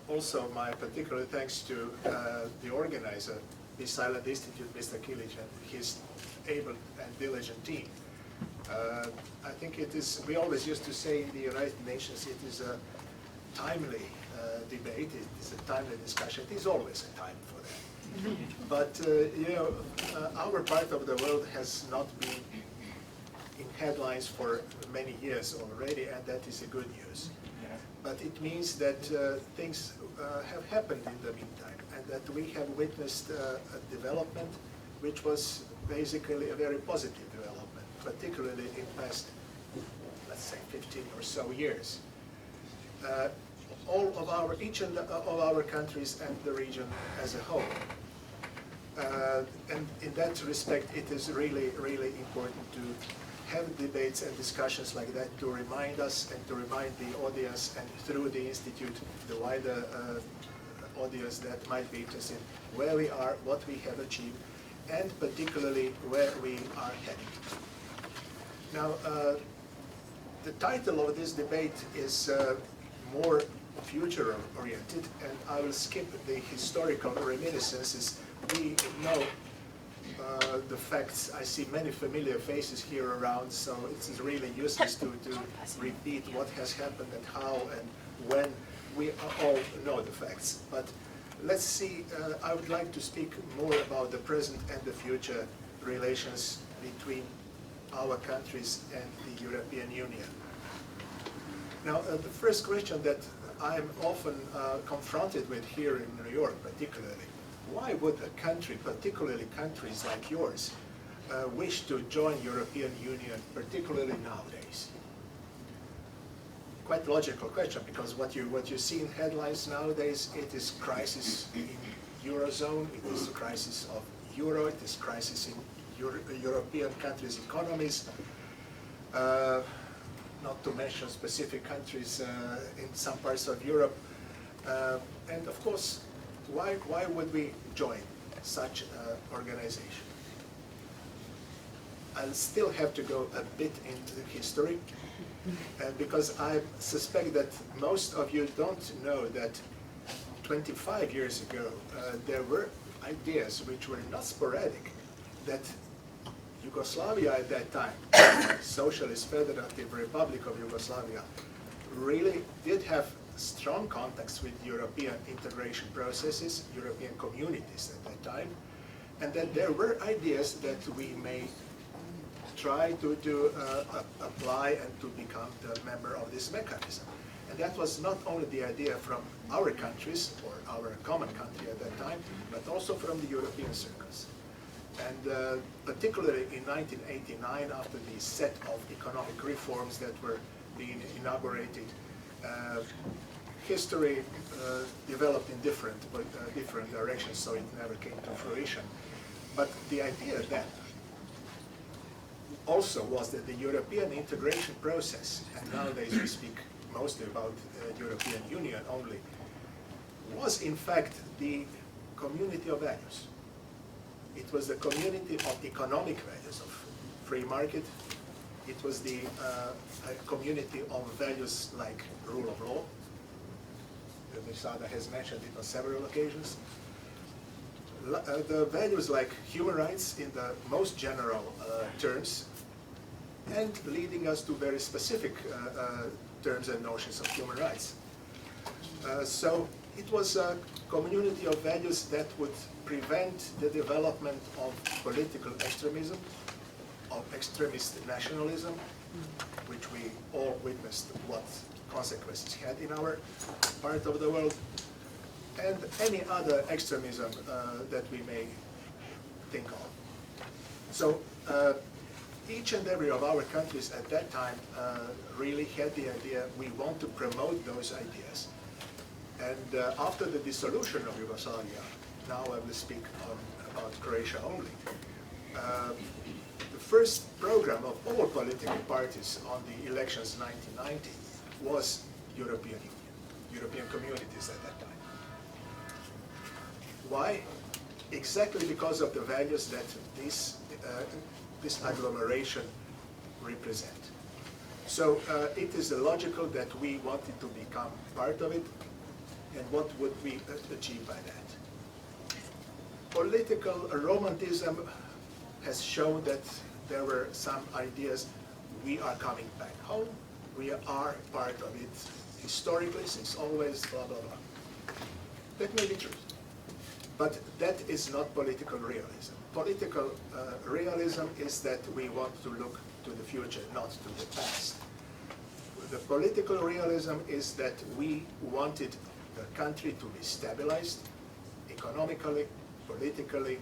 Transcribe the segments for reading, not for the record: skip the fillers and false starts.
also my particular thanks to the organizer, the Silent Institute, Mr. Kilic, and his able and diligent team. I think it is, we always used to say in the United Nations, it is a timely debate, it is a timely discussion. It is always a time for that. But, you know, our part of the world has not been in headlines for many years already, and that is a good news. But it means that things have happened in the meantime, and that we have witnessed a development which was basically a very positive development, particularly in past, let's say, 15 or so years. Each of our countries and the region as a whole. And in that respect, it is really, really important to have debates and discussions like that to remind us and to remind the audience, and through the Institute, the wider audience that might be interested, where we are, what we have achieved, and particularly where we are heading. Now, the title of this debate is more future-oriented, and I will skip the historical reminiscences. We know the facts. I see many familiar faces here around, so it's really useless to repeat what has happened and how and when. We all know the facts. But let's see, I would like to speak more about the present and the future relations between our countries and the European Union. Now, the first question that I'm often confronted with here in New York particularly, why would a country, particularly countries like yours, wish to join European Union, particularly nowadays? Quite logical question, because what you see in headlines nowadays, it is crisis in Eurozone, it is a crisis of Euro, it is crisis in European countries' economies, not to mention specific countries in some parts of Europe. And of course, why would we join such an organization? I'll still have to go a bit into history, because I suspect that most of you don't know that 25 years ago there were ideas which were not sporadic, that Yugoslavia at that time, Socialist Federative Republic of Yugoslavia, really did have strong contacts with European integration processes, European communities at that time, and that there were ideas that we may try to apply and to become the member of this mechanism. And that was not only the idea from our countries, or our common country at that time, but also from the European circles. And particularly in 1989, after the set of economic reforms that were being inaugurated, history developed in different directions, so it never came to fruition. But the idea then also was that the European integration process, and nowadays we speak mostly about European Union only, was in fact the community of values. It was the community of economic values, of free market. It was the community of values like rule of law. Misada has mentioned it on several occasions. The values like human rights in the most general terms, and leading us to very specific terms and notions of human rights. So it was a community of values that would prevent the development of political extremism, of extremist nationalism, which we all witnessed what consequences had in our part of the world, and any other extremism that we may think of. So each and every of our countries at that time really had the idea, we want to promote those ideas. And after the dissolution of Yugoslavia, now I will speak about Croatia only, the first program of all political parties on the elections 1990 was European Union, European communities at that time. Why? Exactly because of the values that this agglomeration represent. So it is logical that we wanted to become part of it, And what would we achieve by that? Political romanticism has shown that there were some ideas, we are coming back home, we are part of it historically, since always, blah, blah, blah. That may be true. But that is not political realism. Political realism is that we want to look to the future, not to the past. The political realism is that we wanted the country to be stabilized economically, politically,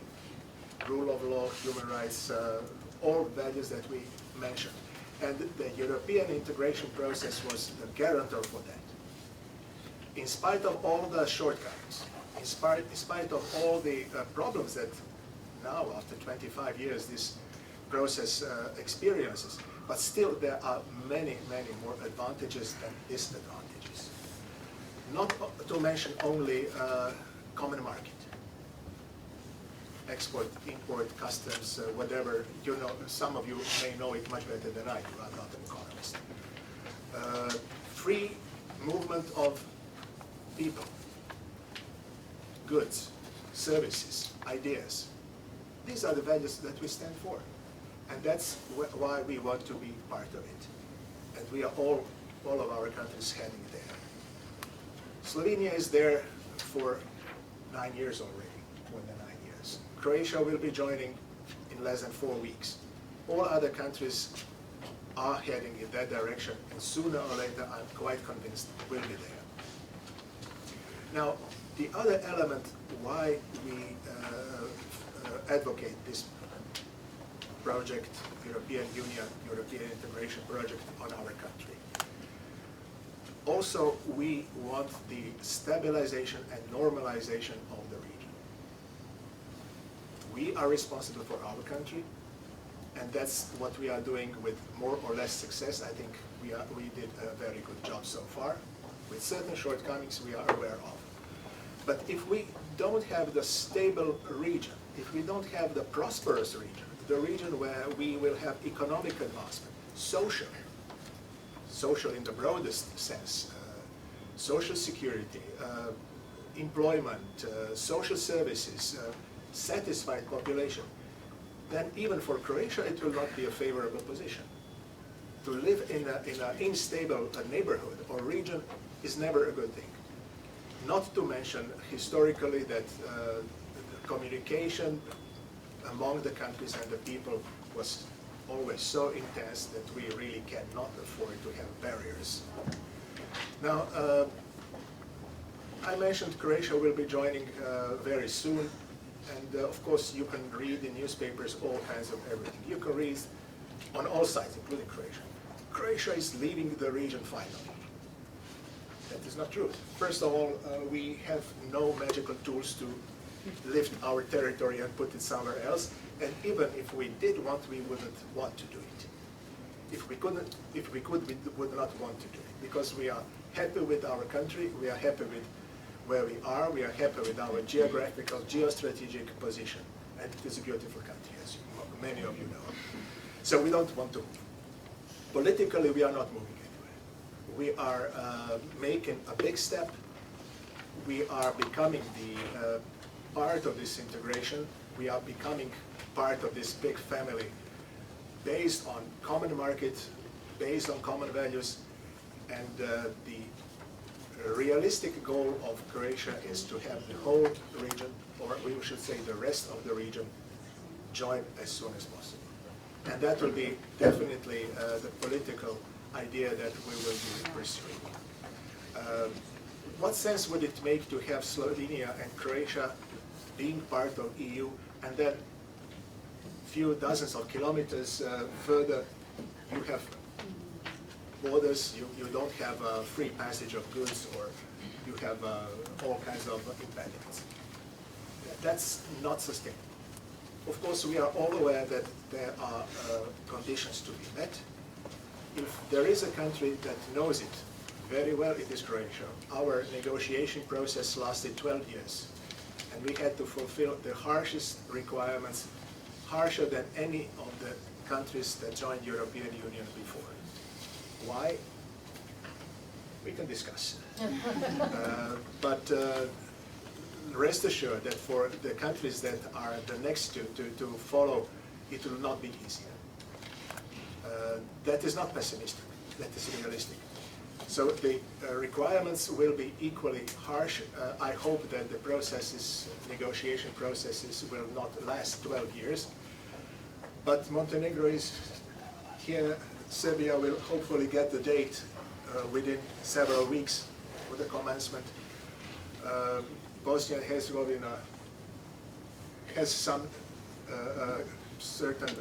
rule of law, human rights, all values that we mentioned. And the European integration process was the guarantor for that. In spite of all the shortcomings, in spite of all the problems that now, after 25 years, this process experiences, but still there are many, many more advantages than disadvantages. Not to mention only common market. Export, import, customs, whatever, you know, some of you may know it much better than I do, I'm not an economist. Free movement of people, goods, services, ideas. These are the values that we stand for. And that's why we want to be part of it. And we are all of our countries heading there. Slovenia is there for 9 years already, more than 9 years. Croatia will be joining in less than 4 weeks. All other countries are heading in that direction, and sooner or later, I'm quite convinced, will be there. Now, the other element why we advocate this project, European Union, European integration project on our country. Also, we want the stabilization and normalization of the region. We are responsible for our country, and that's what we are doing with more or less success. I think we did a very good job so far. With certain shortcomings we are aware of. But if we don't have the stable region, if we don't have the prosperous region, the region where we will have economic advancement, social in the broadest sense, social security, employment, social services, satisfied population, then even for Croatia it will not be a favorable position. To live in an unstable neighborhood or region is never a good thing. Not to mention historically that communication among the countries and the people was always so intense that we really cannot afford to have barriers. Now, I mentioned Croatia will be joining very soon, and of course you can read in newspapers all kinds of everything. You can read on all sides, including Croatia. Croatia is leaving the region finally. That is not true. First of all, we have no magical tools to lift our territory and put it somewhere else, and even if we did want, we wouldn't want to do it. If we could, we would not want to do it, because we are happy with our country, we are happy with where we are happy with our geographical, geostrategic position, and it is a beautiful country, as many of you know. So we don't want to move. Politically, we are not moving anywhere. We are making a big step. We are becoming the part of this integration. We are becoming part of this big family based on common market, based on common values, and the realistic goal of Croatia is to have the whole region, or we should say the rest of the region, join as soon as possible. And that will be definitely the political idea that we will be pursuing. What sense would it make to have Slovenia and Croatia being part of EU, and then a few dozens of kilometers further you have borders, you don't have free passage of goods, or you have all kinds of impediments. That's not sustainable. Of course, we are all aware that there are conditions to be met. If there is a country that knows it very well, it is Croatia. Our negotiation process lasted 12 years, and we had to fulfill the harshest requirements, harsher than any of the countries that joined European Union before. Why? We can discuss. But rest assured that for the countries that are the next to follow, it will not be easier. That is not pessimistic, that is realistic. So the requirements will be equally harsh. I hope that the processes, negotiation processes, will not last 12 years. But Montenegro is here. Serbia will hopefully get the date within several weeks for the commencement. Bosnia and Herzegovina has some certain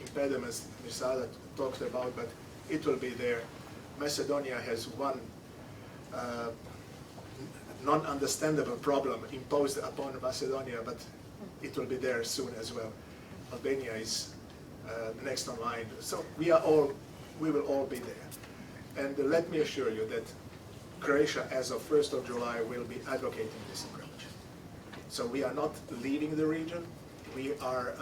impediments Misala talked about, but it will be there. Macedonia has one non-understandable problem imposed upon Macedonia, but it will be there soon as well. Albania is next on line. So we will all be there. And let me assure you that Croatia, as of 1st of July, will be advocating this approach. So we are not leaving the region. We are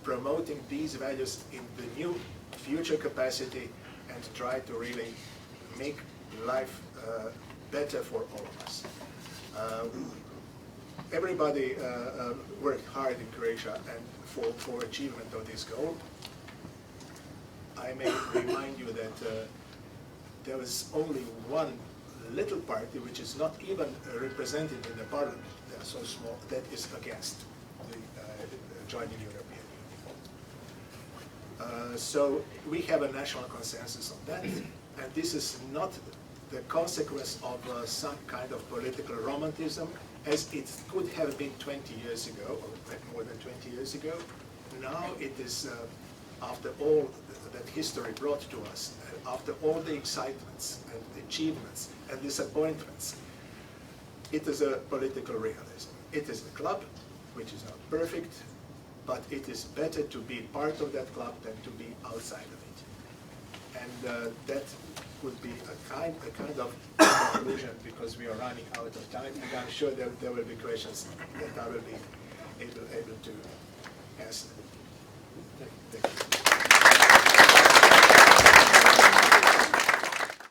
promoting these values in the new future capacity and try to really make life better for all of us. Everybody worked hard in Croatia and for achievement of this goal. I may remind you that there was only one little party which is not even represented in the parliament. They are so small, that is against the joining European Union. So we have a national consensus on that, and this is not the consequence of some kind of political romanticism, as it could have been 20 years ago, or more than 20 years ago. Now it is, after all that history brought to us, after all the excitements and achievements and disappointments, it is a political realism. It is a club which is not perfect, but it is better to be part of that club than to be outside of it. And that would be a kind of conclusion, because we are running out of time, and I'm sure there will be questions that I will be able to